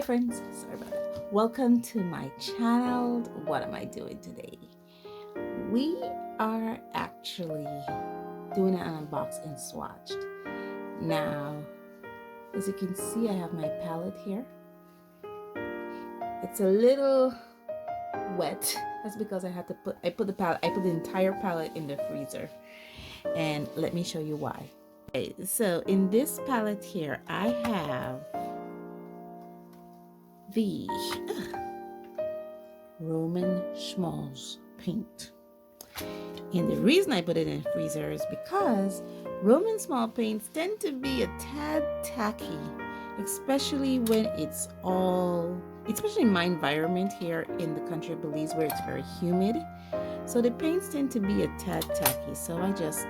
Hi friends, sorry about that. Welcome to my channel. What am I doing today? We are actually doing an unboxing swatched. Now, as you can see, I have my palette here. It's a little wet. That's because I put the entire palette in the freezer. And let me show you why. Okay, so in this palette here, I have the Roman Szmal paint. And the reason I put it in the freezer is because Roman Szmal paints tend to be a tad tacky, especially when especially in my environment here in the country of Belize where it's very humid. So the paints tend to be a tad tacky. So I just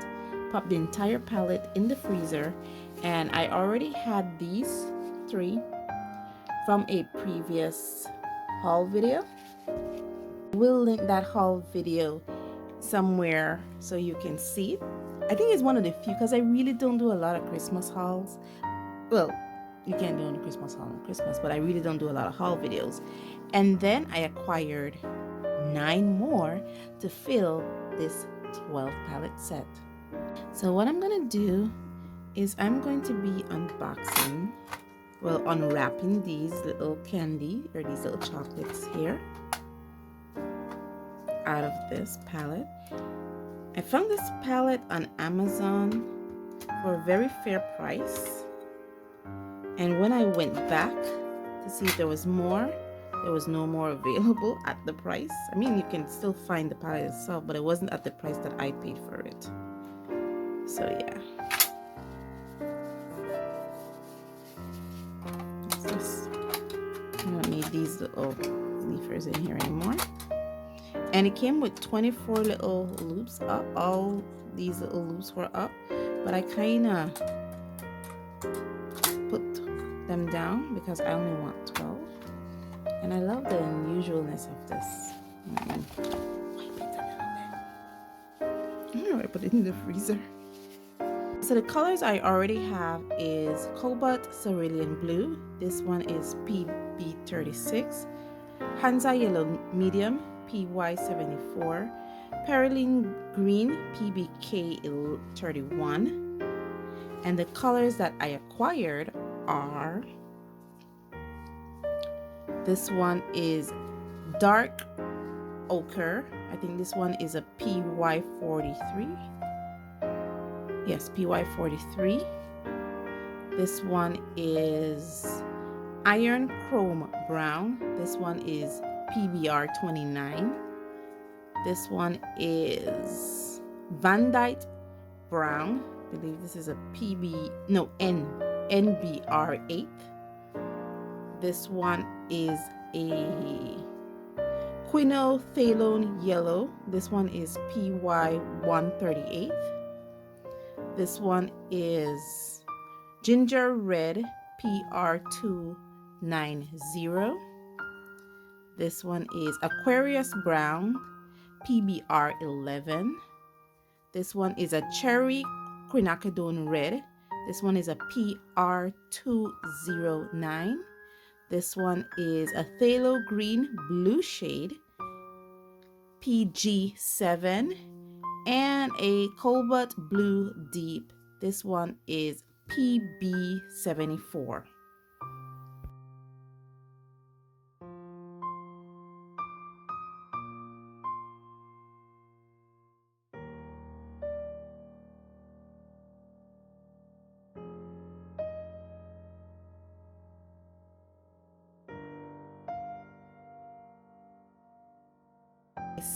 popped the entire palette in the freezer, and I already had these three from a previous haul video. We'll link that haul video somewhere so you can see it. I think it's one of the few because I really don't do a lot of Christmas hauls. Well, you can't do a Christmas haul on Christmas, but I really don't do a lot of haul videos. And then I acquired 9 more to fill this 12 palette set. So what I'm gonna do is I'm going to be unwrapping these little candy or these little chocolates here out of this palette. I found this palette on Amazon for a very fair price, and when I went back to see if there was more, there was no more available at the price. I mean, you can still find the palette itself, but it wasn't at the price that I paid for it. So yeah, I don't need these little leafers in here anymore. And it came with 24 little loops up. All these little loops were up, but I kind of put them down because I only want 12. And I love the unusualness of this. Wipe it a little bit. I don't know why I put it in the freezer. So the colors I already have is Cobalt Cerulean Blue. This one is PB36. Hansa Yellow Medium, PY74. Perylene Green, PBK31. And the colors that I acquired are, this one is Dark Ochre. I think this one is a PY43. Yes, PY43. This one is Iron Chrome Brown. This one is PBR29. This one is Vandite Brown. I believe this is a NBR8. This one is a Quinothalone Yellow. This one is PY138. This one is Ginger Red, PR290. This one is Aquarius Brown, PBR11. This one is a Cherry Quinacridone Red. This one is a PR209. This one is a Phthalo Green Blue shade, PG7. And a Cobalt Blue Deep. This one is PB74.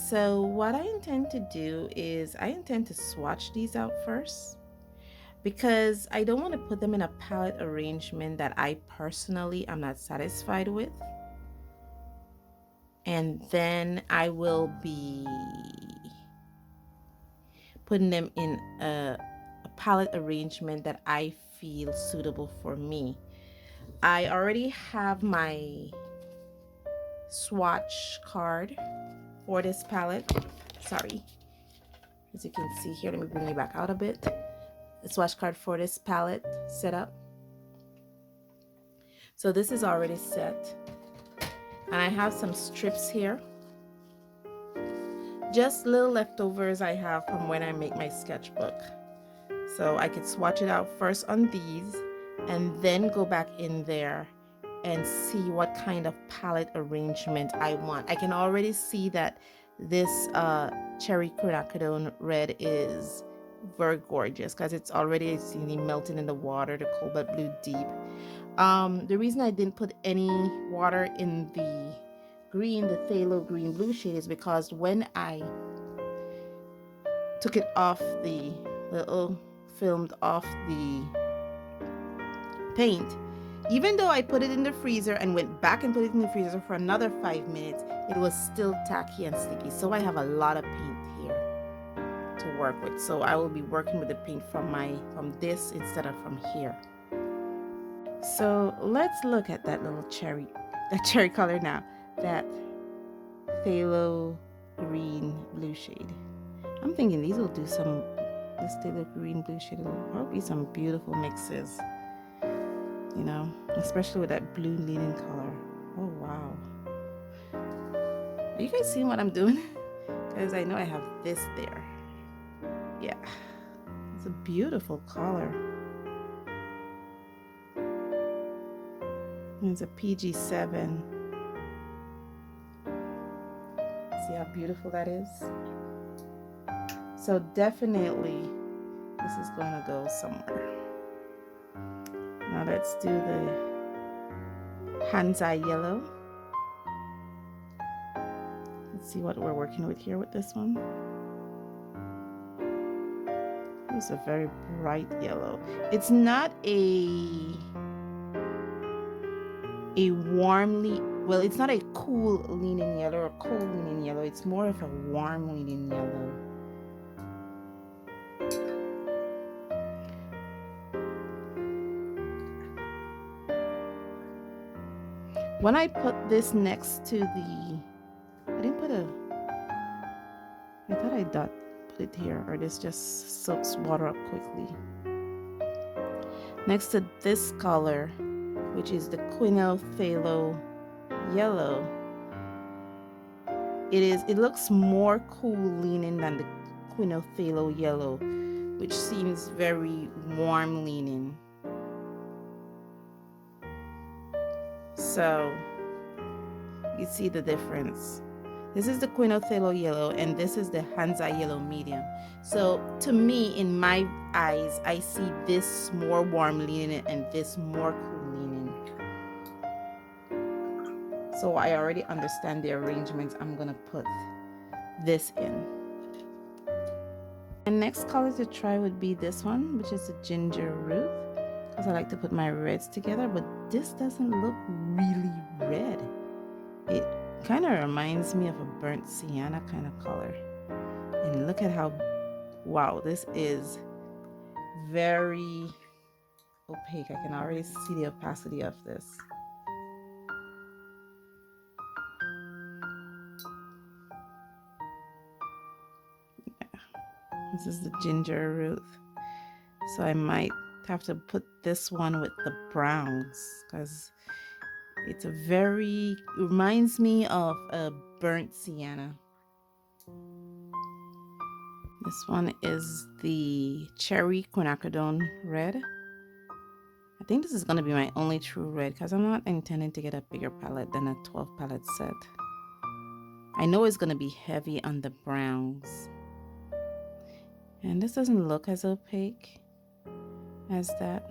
So what I intend to do is I intend to swatch these out first, because I don't want to put them in a palette arrangement that I personally am not satisfied with. And then I will be putting them in a palette arrangement that I feel suitable for me. I already have my swatch card for this palette. Sorry, as you can see here, let me bring you back out a bit. The swatch card for this palette set up. So this is already set. And I have some strips here. Just little leftovers I have from when I make my sketchbook. So I could swatch it out first on these and then go back in there and see what kind of palette arrangement I want. I can already see that this cherry quinacridone red is very gorgeous because it's already seen melting in the water, the cobalt blue deep. The reason I didn't put any water in the green, the phthalo green blue shade, is because when I took it off the little filmed off the paint, even though I put it in the freezer and went back and put it in the freezer for another 5 minutes, it was still tacky and sticky. So I have a lot of paint here to work with. So I will be working with the paint from this instead of from here. So let's look at that little cherry color now, that phthalo green blue shade. I'm thinking these will do this phthalo green blue shade will probably be some beautiful mixes, you know, especially with that blue linen color. Oh wow, are you guys seeing what I'm doing? Because I know I have this there. Yeah, it's a beautiful color. It's a PG7. See how beautiful that is? So definitely this is going to go somewhere. Now let's do the Hanzai yellow. Let's see what we're working with here with this one. It's a very bright yellow. It's not a warmly, well, it's not a cool leaning yellow or cold leaning yellow. It's more of a warm leaning yellow. When I put this next to the, I thought I put it here, or this just soaks water up quickly. Next to this color, which is the Quino Phthalo yellow, it looks more cool leaning than the Quino Phthalo yellow, which seems very warm leaning. So you see the difference. This is the Quino Phthalo yellow and this is the Hanzai yellow medium. So to me, in my eyes, I see this more warm leaning and this more cool leaning. So I already understand the arrangements I'm gonna put this in. And next color to try would be this one, which is the ginger root, because I like to put my reds together, but this doesn't look really red. It kind of reminds me of a burnt sienna kind of color. And look at how, wow, this is very opaque. I can already see the opacity of this. Yeah, this is the ginger root. So I might have to put this one with the browns because it's reminds me of a burnt sienna. This one is the cherry quinacridone red. I think this is going to be my only true red because I'm not intending to get a bigger palette than a 12 palette set. I know it's going to be heavy on the browns. And this doesn't look as opaque as that.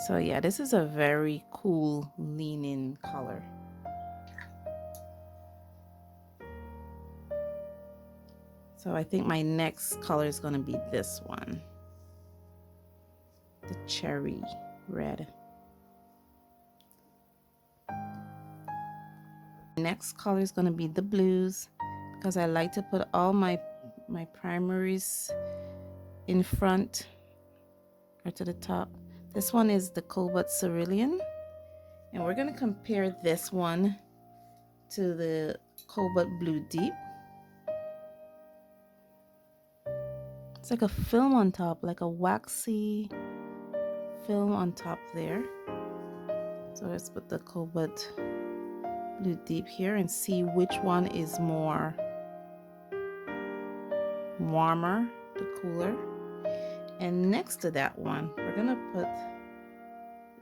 So yeah, this is a very cool leaning color. So I think my next color is going to be this one, the cherry red. Next color is going to be the blues because I like to put all my primaries in front or to the top. This one is the Cobalt Cerulean, and we're going to compare this one to the Cobalt Blue Deep. It's like a film on top, like a waxy film on top there. So let's put the cobalt blue deep here and see which one is more warmer, the cooler. And next to that one, we're gonna put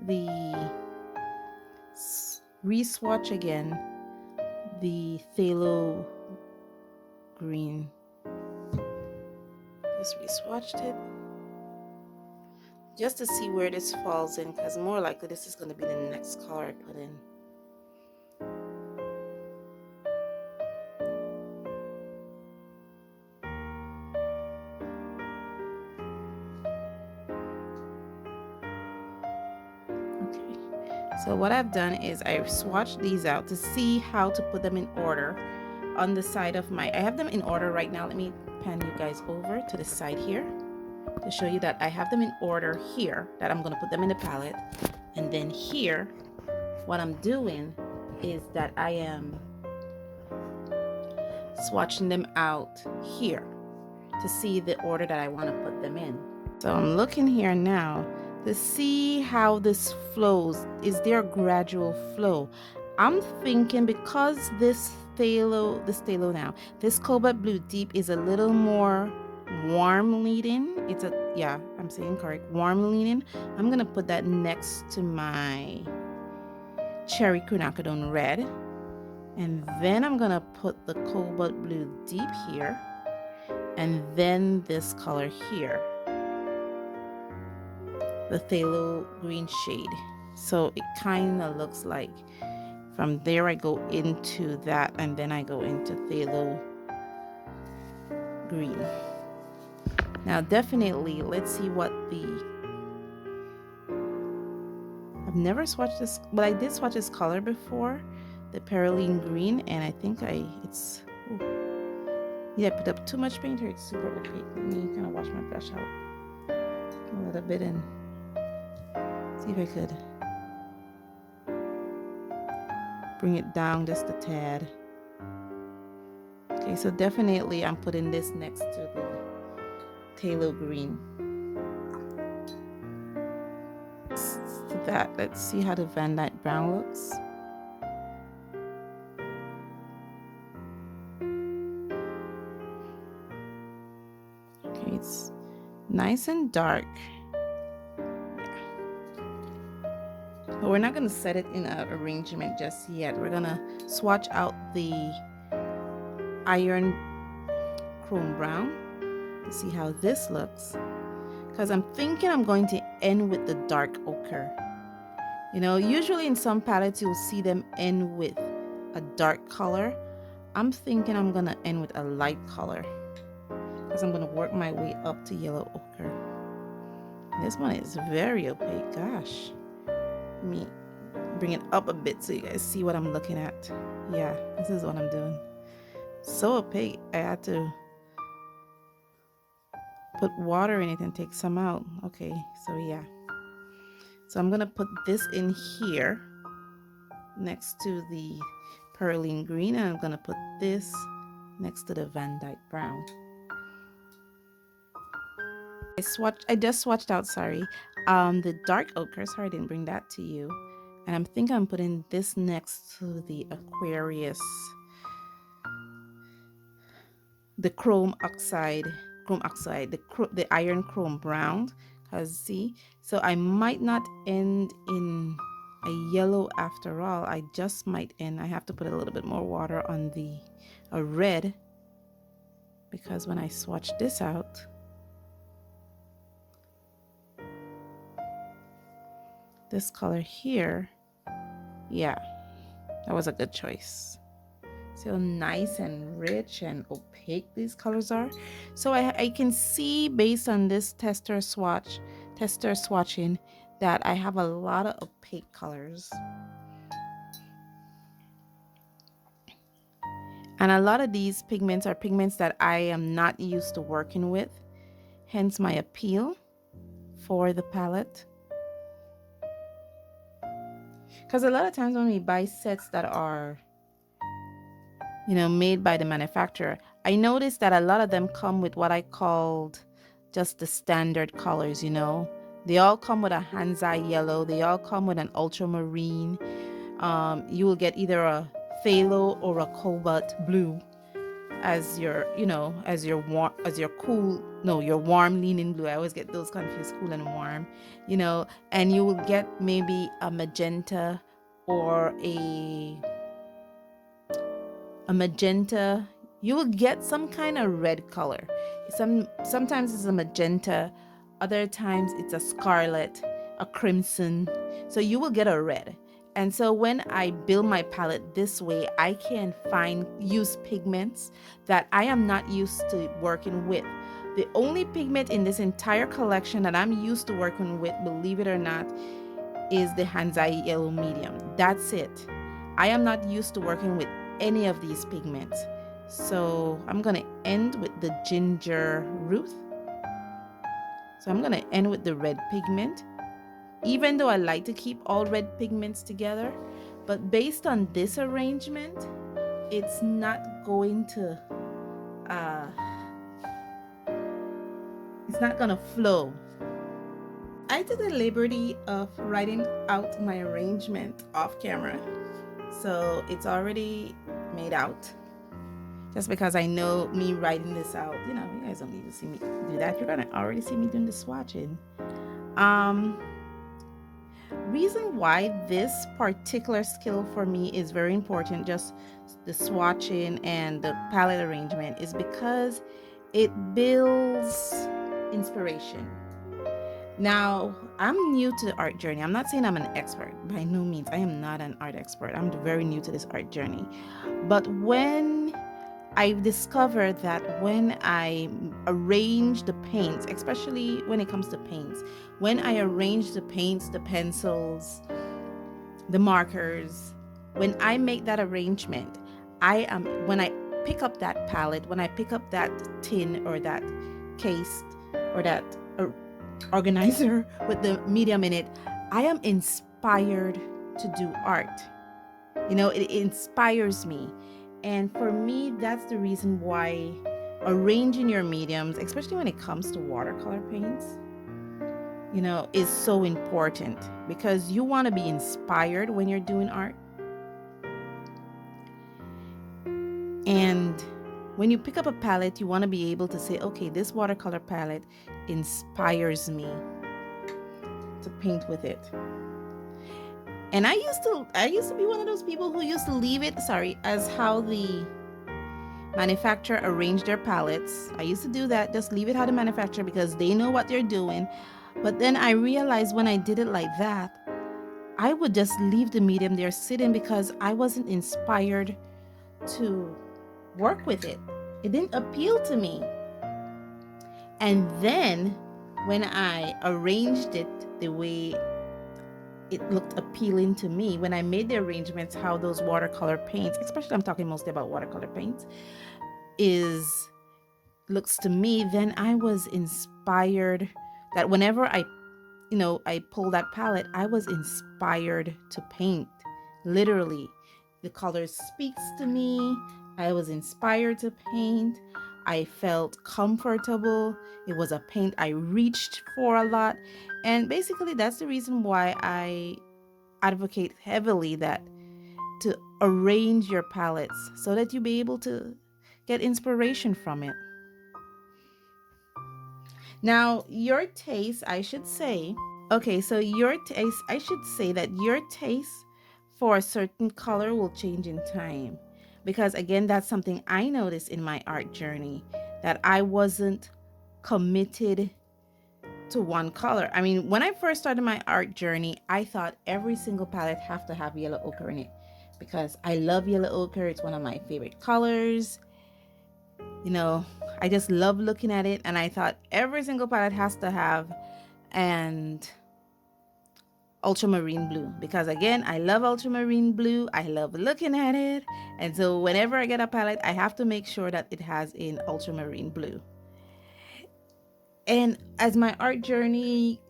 the re-swatch again, the phthalo green. Just re-swatched it just to see where this falls in, because more likely this is going to be the next color I put in. Okay, so what I've done is I've swatched these out to see how to put them in order on the side of I have them in order right now. Let me pan you guys over to the side here to show you that I have them in order here, that I'm going to put them in the palette. And then here, what I'm doing is that I am swatching them out here to see the order that I want to put them in. So I'm looking here now to see how this flows. Is there a gradual flow? I'm thinking because this cobalt blue deep is a little more warm leading. I'm saying correct, warm leaning. I'm gonna put that next to my cherry quinacridone red, and then I'm gonna put the cobalt blue deep here, and then this color here, the phthalo green shade. So it kind of looks like from there I go into that, and then I go into phthalo green. Now definitely, let's see what I've never swatched this, but I did swatch this color before, the perylene green, and I think I put up too much paint here. It's super opaque. Let me kind of wash my brush out a little bit and see if I could bring it down just a tad. Okay, so definitely I'm putting this next to the phthalo green. Let's see how the Van Dyke brown looks. Okay, it's nice and dark. But we're not going to set it in an arrangement just yet. We're going to swatch out the iron chrome brown to see how this looks, because I'm thinking I'm going to end with the dark ochre. You know, usually in some palettes you'll see them end with a dark color. I'm thinking I'm going to end with a light color, because I'm going to work my way up to yellow ochre. This one is very opaque. Gosh, let me bring it up a bit so you guys see what I'm looking at. Yeah, this is what I'm doing. So opaque, I had to put water in it and take some out. Okay, so yeah. So I'm gonna put this in here next to the perylene green, and I'm gonna put this next to the Van Dyke brown. I just swatched out, the dark ochre. Sorry, I didn't bring that to you. And I'm thinking I'm putting this next to the Aquarius, the the iron chrome brown. Cause see, so I might not end in a yellow after all. I just might end. I have to put a little bit more water on a red, because when I swatch this out, this color here, yeah, that was a good choice. So nice and rich and opaque these colors are. So I can see based on this tester swatching that I have a lot of opaque colors. And a lot of these pigments are pigments that I am not used to working with, hence my appeal for the palette. Because a lot of times when we buy sets that are, you know, made by the manufacturer, I noticed that a lot of them come with what I called just the standard colors, you know, They all come with a Han's Eye yellow. They all come with an ultramarine. You will get either a phthalo or a cobalt blue as your, as your warm, as your cool, no, your warm leaning blue. I always get those confused, cool and warm, and you will get maybe a magenta or a magenta. You will get some kind of red color. Sometimes it's a magenta, other times it's a scarlet, a crimson. So you will get a red. And so when I build my palette this way, I can use pigments that I am not used to working with. The only pigment in this entire collection that I'm used to working with, believe it or not, is the Han's Eye Yellow Medium. That's it. I am not used to working with any of these pigments. So I'm gonna end with the Ginger Ruth. So I'm gonna end with the red pigment, even though I like to keep all red pigments together, but based on this arrangement, it's not going to, it's not gonna flow. I took the liberty of writing out my arrangement off camera, so it's already made out. Just because I know me writing this out, you guys don't need to see me do that. You're gonna already see me doing the swatching. Reason why this particular skill for me is very important, just the swatching and the palette arrangement, is because it builds inspiration. Now, I'm new to the art journey. I'm not saying I'm an expert. By no means. I am not an art expert. I'm very new to this art journey. But when I discovered that when I arrange the paints, especially when it comes to paints, when I arrange the paints, the pencils, the markers, when I make that arrangement, when I pick up that palette, when I pick up that tin or that case or that organizer with the medium in it, I am inspired to do art. It inspires me. And for me, that's the reason why arranging your mediums, especially when it comes to watercolor paints, is so important, because you want to be inspired when you're doing art. And when you pick up a palette, you want to be able to say, okay, this watercolor palette inspires me to paint with it. And I used to be one of those people who used to leave it, as how the manufacturer arranged their palettes. I used to do that, just leave it how the manufacturer, because they know what they're doing. But then I realized when I did it like that, I would just leave the medium there sitting, because I wasn't inspired to work with it. It didn't appeal to me. And then when I arranged it the way it looked appealing to me, when I made the arrangements, how those watercolor paints, especially I'm talking mostly about watercolor paints, looks to me, then I was inspired that whenever I pull that palette, I was inspired to paint. Literally, the color speaks to me. I was inspired to paint. I felt comfortable. It was a paint I reached for a lot. And basically, that's the reason why I advocate heavily that to arrange your palettes so that you be able to get inspiration from it. Now, your taste, I should say, I should say that your taste for a certain color will change in time. Because again, that's something I noticed in my art journey, that I wasn't committed to one color. I mean, when I first started my art journey, I thought every single palette have to have yellow ochre in it, because I love yellow ochre. It's one of my favorite colors. I just love looking at it, and I thought every single palette has to have an ultramarine blue, because again, I love ultramarine blue. I love looking at it, and so whenever I get a palette, I have to make sure that it has an ultramarine blue. And as my art journey,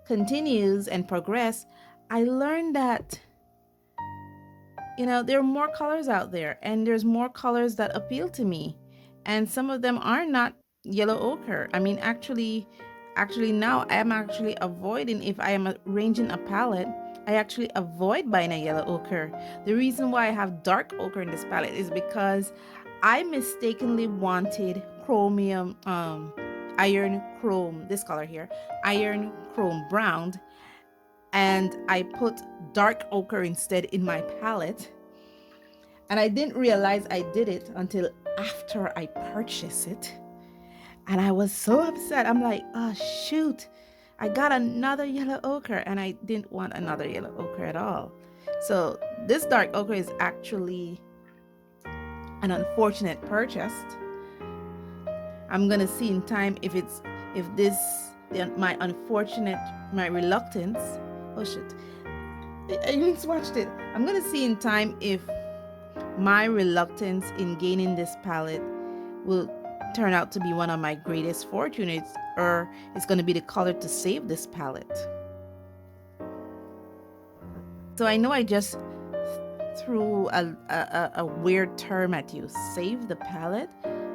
continues and progress, I learned that there are more colors out there, and there's more colors that appeal to me, and some of them are not yellow ochre. I mean, actually, actually now I am actually avoiding, if I am arranging a palette, I actually avoid buying a yellow ochre. The reason why I have dark ochre in this palette is because I mistakenly wanted chromium, iron chrome, this color here, iron chrome brown, and I put dark ochre instead in my palette. And I didn't realize I did it until after I purchased it. And I was so upset. I'm like, oh shoot, I got another yellow ochre, and I didn't want another yellow ochre at all. So this dark ochre is actually an unfortunate purchase. I'm gonna see in time if my reluctance, oh shit, I even swatched it. I'm gonna see in time if my reluctance in gaining this palette will turn out to be one of my greatest fortunes, or it's going to be the color to save this palette. So I know I just threw a weird term at you. Save the palette?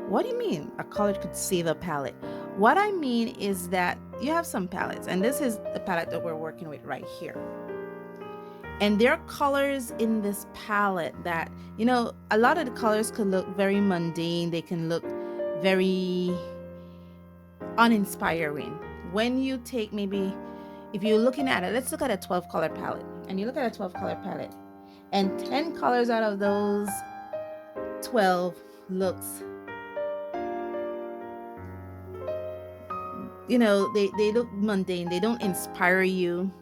What do you mean a color could save a palette? What I mean is that you have some palettes, and this is the palette that we're working with right here. And there are colors in this palette that, you know, a lot of the colors could look very mundane. They can look very uninspiring. When you take, maybe, if you're looking at it, let's look at a 12 color palette. And you look at a 12 color palette, and 10 colors out of those 12 looks, you know, they look mundane. They don't inspire you.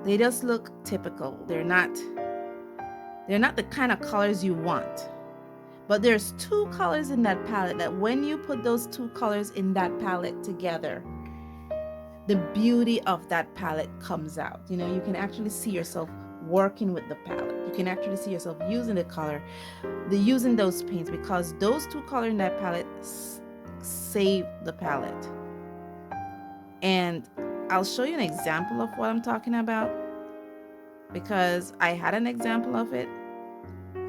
They just look typical. They're not the kind of colors you want. But there's two colors in that palette that when you put those two colors in that palette together, the beauty of that palette comes out. You know, you can actually see yourself working with the palette. You can actually see yourself using the color, using those paints, because those two colors in that palette save the palette. And I'll show you an example of what I'm talking about, because I had an example of it.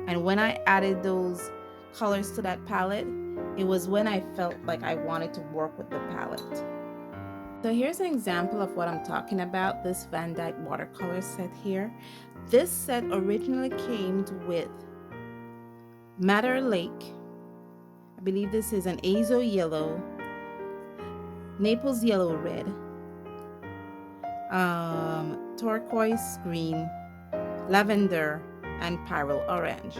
And when I added those colors to that palette, it was when I felt like I wanted to work with the palette. So here's an example of what I'm talking about, this Van Dyke watercolor set here. This set originally came with Madder Lake. I believe this is an Azo yellow, Naples yellow red, turquoise green, lavender, and pyrrole orange.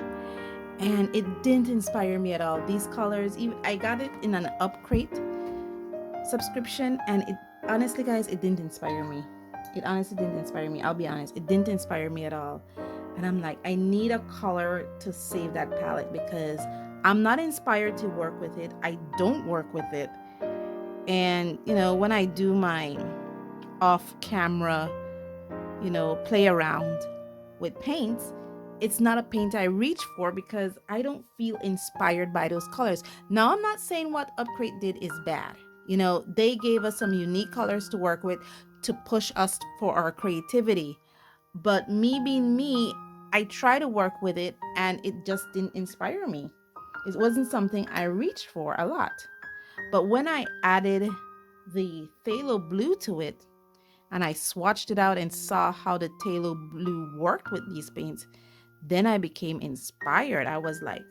And it didn't inspire me at all. These colors, I got it in an Upcrate subscription, and it honestly, guys, it didn't inspire me. It honestly didn't inspire me. I'll be honest, it didn't inspire me at all. And I'm like, I need a color to save that palette, because I'm not inspired to work with it. I don't work with it. And you know, when I do my off-camera, you know, play around with paints, it's not a paint I reach for, because I don't feel inspired by those colors. Now, I'm not saying what Upcrate did is bad. You know, they gave us some unique colors to work with to push us for our creativity. But me being me, I try to work with it, and it just didn't inspire me. It wasn't something I reached for a lot. But when I added the phthalo blue to it, and I swatched it out and saw how the phthalo blue worked with these paints, then I became inspired. I was like,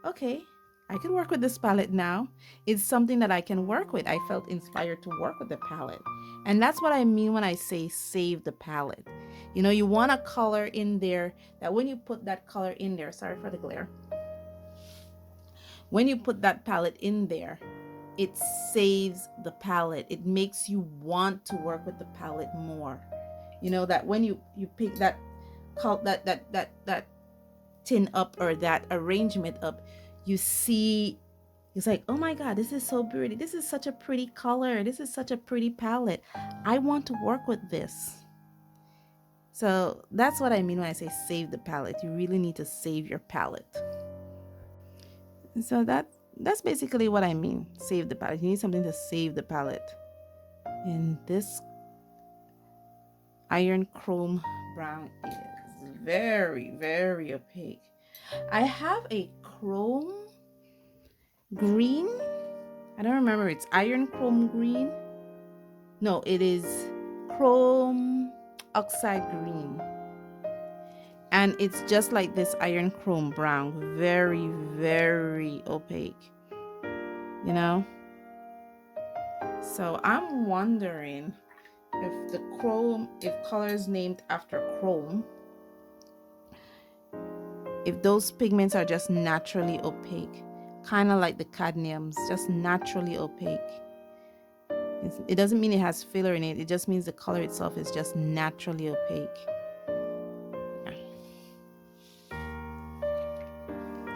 okay, I can work with this palette now. It's something that I can work with. I felt inspired to work with the palette. And that's what I mean when I say save the palette. You know, you want a color in there that when you put that color in there, sorry for the glare. When you put that palette in there, it saves the palette. It makes you want to work with the palette more. You know, that when you pick that tin up, or that arrangement up, you see, it's like, oh my God, this is so pretty. This is such a pretty color. This is such a pretty palette. I want to work with this. So that's what I mean when I say save the palette. You really need to save your palette. So that's basically what I mean. Save the palette. You need something to save the palette. And this iron chrome brown is very, very opaque. I have a chrome green I don't remember, it's iron chrome green. No, it is chrome oxide green. And it's just like this iron chrome brown, very, very opaque, you know? So I'm wondering if the chrome, if colors named after chrome, if those pigments are just naturally opaque, kind of like the cadmiums, just naturally opaque. It doesn't mean it has filler in it, it just means the color itself is just naturally opaque. Yeah.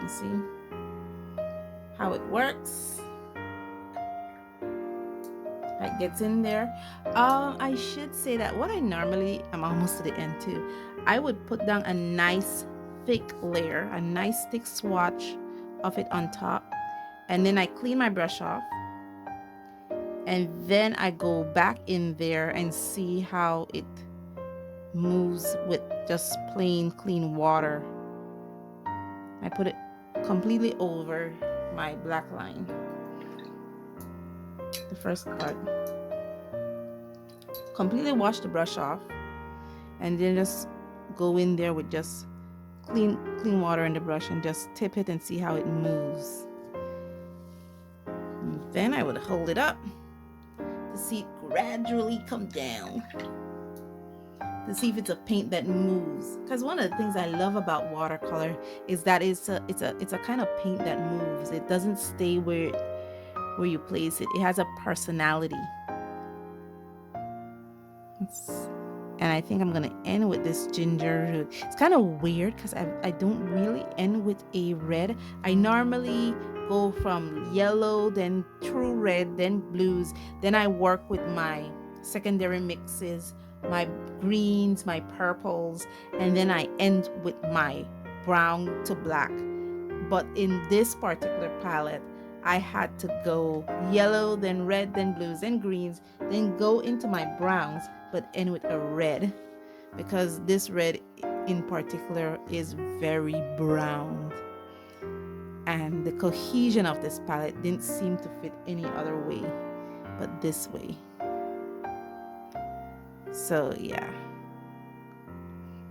You see how it works? It gets in there. I should say that what I normally, I'm almost to the end too, I would put down a nice thick layer, a nice thick swatch of it on top, and then I clean my brush off, and then I go back in there and see how it moves with just plain clean water. I put it completely over my black line, the first card. Completely wash the brush off, and then just go in there with just clean water in the brush and just tip it and see how it moves. And then I would hold it up to see it gradually come down, to see if it's a paint that moves. Because one of the things I love about watercolor is that it's a kind of paint that moves. It doesn't stay where you place it. It has a personality. And I think I'm gonna end with this ginger. It's kind of weird because I don't really end with a red. I normally go from yellow, then true red, then blues. Then I work with my secondary mixes, my greens, my purples, and then I end with my brown to black. But in this particular palette, I had to go yellow, then red, then blues, then greens, then go into my browns, but end with a red, because this red in particular is very brown, and the cohesion of this palette didn't seem to fit any other way but this way. So yeah.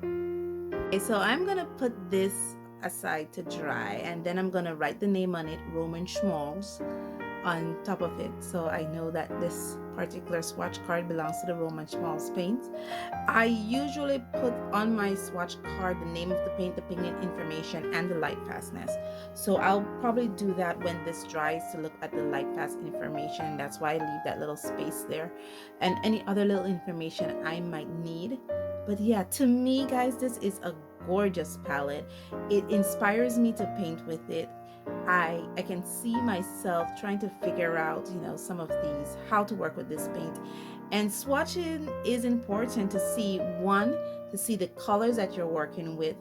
Okay, so I'm gonna put this aside to dry, and then I'm gonna write the name on it, Roman Szmals, on top of it, so I know that this particular swatch card belongs to the Roman Szmals paint. I usually put on my swatch card the name of the paint, the pigment information, and the light fastness. So I'll probably do that when this dries, to look at the light fast information. That's why I leave that little space there, and any other little information I might need. But yeah, to me, guys, this is a gorgeous palette. It inspires me to paint with it. I can see myself trying to figure out, some of these, how to work with this paint. And swatching is important to see, one, to see the colors that you're working with,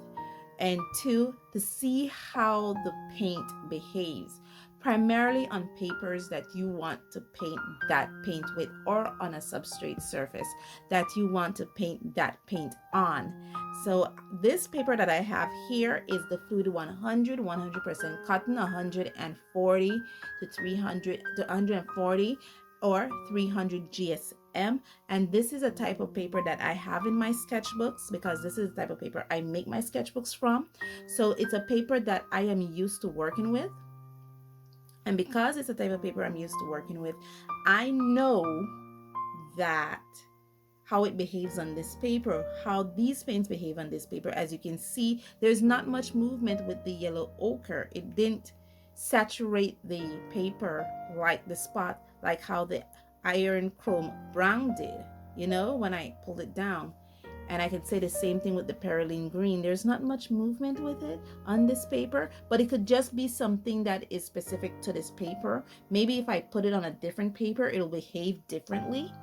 and two, to see how the paint behaves, primarily on papers that you want to paint that paint with, or on a substrate surface that you want to paint that paint on. So this paper that I have here is the Fluid 100% cotton, 140 to 300 to 140 or 300 GSM. And this is a type of paper that I have in my sketchbooks, because this is the type of paper I make my sketchbooks from. So it's a paper that I am used to working with. And because it's a type of paper I'm used to working with, I know that how it behaves on this paper, how these paints behave on this paper. As you can see, there's not much movement with the yellow ochre. It didn't saturate the paper like the spot, like how the iron chrome brown did, when I pulled it down. And I could say the same thing with the perylene green. There's not much movement with it on this paper, but it could just be something that is specific to this paper. Maybe if I put it on a different paper, it'll behave differently.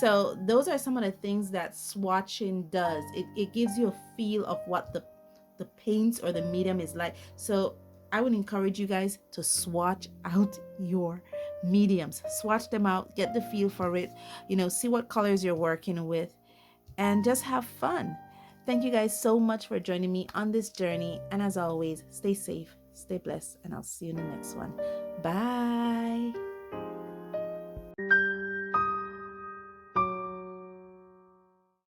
So those are some of the things that swatching does. It gives you a feel of what the paints or the medium is like. So I would encourage you guys to swatch out your mediums. Swatch them out, get the feel for it, see what colors you're working with, and just have fun. Thank you guys so much for joining me on this journey. And as always, stay safe, stay blessed, and I'll see you in the next one. Bye.